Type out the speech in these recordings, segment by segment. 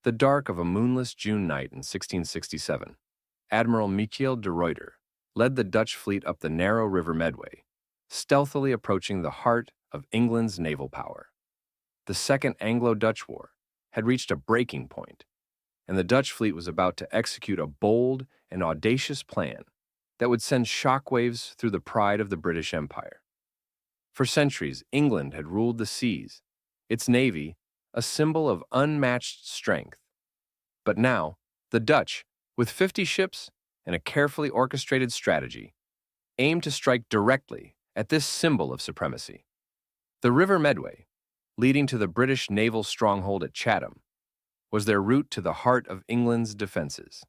The dark of a moonless June night in 1667, Admiral Michiel de Ruyter led the Dutch fleet up the narrow River Medway, stealthily approaching the heart of England's naval power. The Second Anglo-Dutch War had reached a breaking point, and the Dutch fleet was about to execute a bold and audacious plan that would send shockwaves through the pride of the British Empire. For centuries, England had ruled the seas, its navy a symbol of unmatched strength. But now, the Dutch, with 50 ships and a carefully orchestrated strategy, aimed to strike directly at this symbol of supremacy. The River Medway, leading to the British naval stronghold at Chatham, was their route to the heart of England's defenses.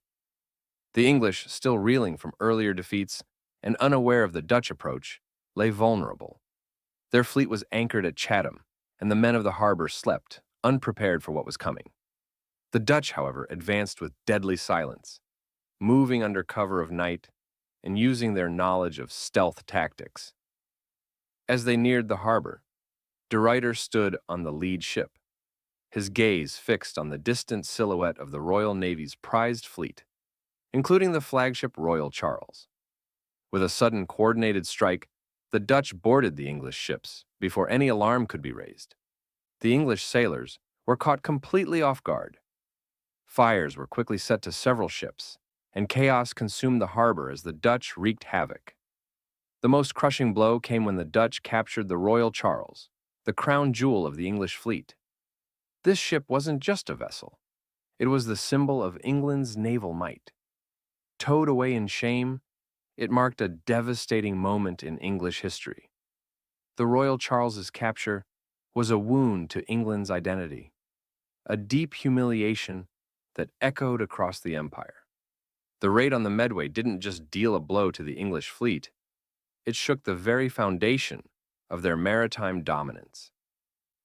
The English, still reeling from earlier defeats and unaware of the Dutch approach, lay vulnerable. Their fleet was anchored at Chatham, and the men of the harbor slept, unprepared for what was coming. The Dutch, however, advanced with deadly silence, moving under cover of night and using their knowledge of stealth tactics. As they neared the harbor, de Ruyter stood on the lead ship, his gaze fixed on the distant silhouette of the Royal Navy's prized fleet, including the flagship Royal Charles. With a sudden coordinated strike, the Dutch boarded the English ships before any alarm could be raised. The English sailors were caught completely off guard. Fires were quickly set to several ships, and chaos consumed the harbor as the Dutch wreaked havoc. The most crushing blow came when the Dutch captured the Royal Charles, the crown jewel of the English fleet. This ship wasn't just a vessel. It was the symbol of England's naval might. Towed away in shame, it marked a devastating moment in English history. The Royal Charles's capture was a wound to England's identity, a deep humiliation that echoed across the empire. The raid on the Medway didn't just deal a blow to the English fleet, it shook the very foundation of their maritime dominance.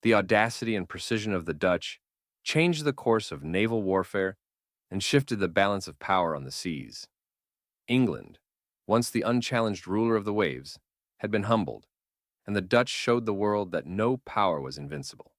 The audacity and precision of the Dutch changed the course of naval warfare and shifted the balance of power on the seas. England, once the unchallenged ruler of the waves, had been humbled, and the Dutch showed the world that no power was invincible.